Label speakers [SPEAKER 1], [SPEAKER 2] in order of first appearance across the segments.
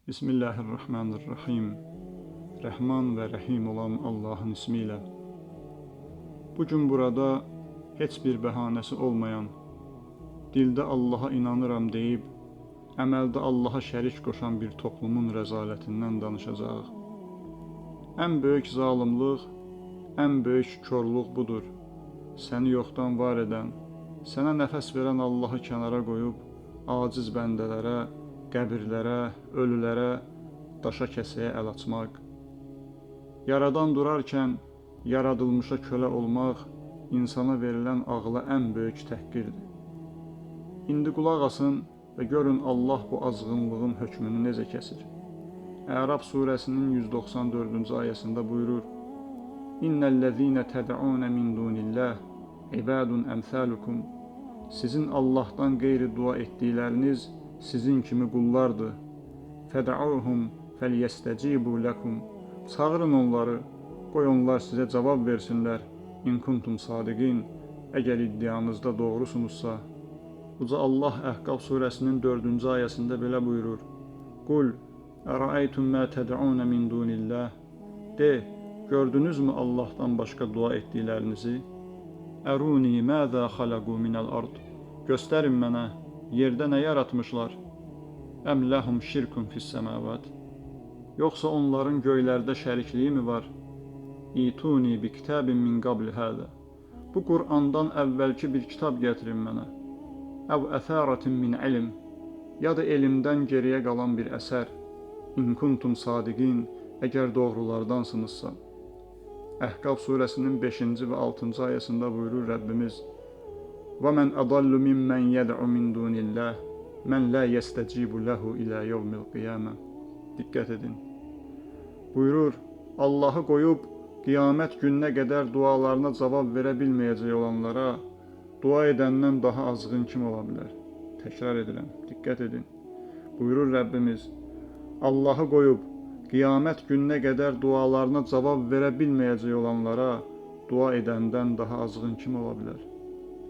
[SPEAKER 1] Bismillahirrahmanirrahim. Rəhman və Rəhim olan Allahın ismiyle. Bugün burada heç bir bəhanəsi olmayan, dildə Allaha inanıram deyib, əməldə Allaha şərik qoşan bir toplumun rəzalətindən danışacağıq. Ən böyük zalımlıq, ən böyük körlük budur. Səni yoxdan var edən, sənə nəfəs verən Allahı kənara qoyub, aciz bəndələrə, qəbirlərə, ölülərə, daşa kəsəyə əl açmaq. Yaradan durarkən, yaradılmışa kölə olmaq, insana verilən ağla ən böyük təhqirdir. İndi qulaq asın və görün Allah bu azğınlığın hökmünü necə kəsir. Ərəb surəsinin 194-cü ayəsində buyurur: İnnellezîne ted'ûne min dûnillah ibadun emsâlukum. Sizin Allah'tan qeyri dua etdikləriniz sizin kimi qullardır. Fəd'uhum felyestecibu lekum. Çağırın onları, qoy onlar sizə cavab versinlər. İn kuntum sadiqin. Əgər iddianızda doğrusunuzsa. Uca Allah Əhqaf surəsinin 4-cü ayəsində belə buyurur: Qul ərəaytum mə təd'un min dunillah. De, gördünüzmü Allah'tan başqa dua etdiklərinizi? Əruni məzə xalaqu minəl ard. Göstərin mənə, yerdə nə yaratmışlar? Əm ləhum şirkun fis-səmavat. Yoxsa onların göylərdə şərikliyi mi var? İtuni bi kitabin min qabl hada. Bu Qur'andan əvvəlki bir kitab gətirin mənə. Əv əsaratin min ilm. Ya da elmdən geriyə qalan bir əsər. İn kuntum sadiqin. Əgər doğrulardansınızsa. Əhqaf surəsinin 5-ci və 6-cı ayəsində buyurur Rəbbimiz: وَمَنْ أَضَلُّ مِمَّنْ يَدْعُ مِنْ دُونِ اللّٰهِ مَنْ لَا يَسْتَجِيبُ لَهُ إِلَى يَوْمِ الْقِيَامَةِ. Diqqət edin. Buyurur, Allahı qoyub qiyamət gününə qədər dualarına cavab verə bilməyəcək olanlara dua edəndən daha azğın kim ola bilər? Təkrar edirəm, diqqət edin. Buyurur Rəbbimiz, Allahı qoyub qiyamət gününə qədər dualarına cavab verə bilməyəcək olanlara dua edəndən daha azğın kim ola bilər?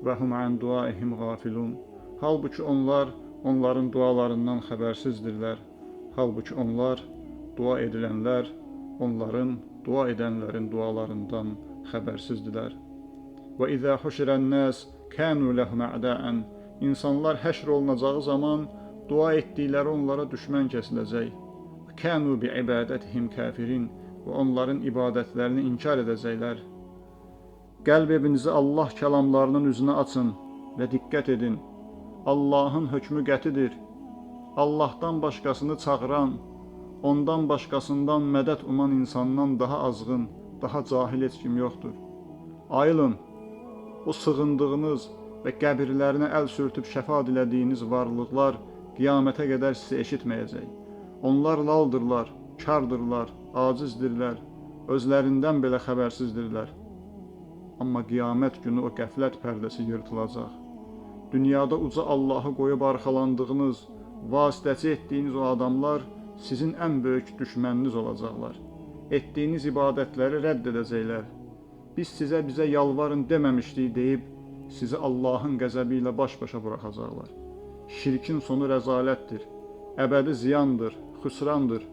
[SPEAKER 1] Və hum an duaihim gafilun. Halbuki onlar onların dualarından xəbərsizdirlər. Halbuki onlar dua edilənlər onların dua edənlərin dualarından xəbərsizdirlər. Və izə huşirən nas kanu lahum a'da'an. İnsanlar həşr olunacağı zaman dua etdikləri onlara düşmən kəsiləcək. Kanu bi ibadətihim kafirin. Və onların ibadətlərini inkar edəcəklər. Qəlb evinizi Allah kəlamlarının üzünə açın və diqqət edin. Allahın hökmü qətidir. Allah'tan başqasını çağıran, ondan başqasından mədət uman insandan daha azğın, daha cahil heç kim yoxdur. Ayılın, o sığındığınız və qəbirlərinə əl sürtüb şəfa dilədiyiniz varlıqlar qiyamətə qədər sizi eşitməyəcək. Onlar laldırlar, kardırlar, acizdirlər, özlərindən belə xəbərsizdirlər. Amma qiyamət günü o qəflət pərdəsi yırtılacaq. Dünyada uca Allahı qoyub arxalandığınız, vasitəçi etdiyiniz o adamlar sizin ən böyük düşməniniz olacaqlar. Etdiyiniz ibadətləri rədd edəcəklər. Biz bizə yalvarın deməmişdik deyib, sizi Allahın qəzəbi ilə baş-başa buraxacaqlar. Şirkin sonu rəzalətdir, əbədi ziyandır, xüsrandır.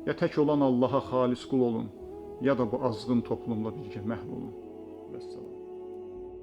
[SPEAKER 1] Ya tək olan Allaha xalis qul olun, ya da bu azğın toplumla birgə məhv olun. Vəssalam.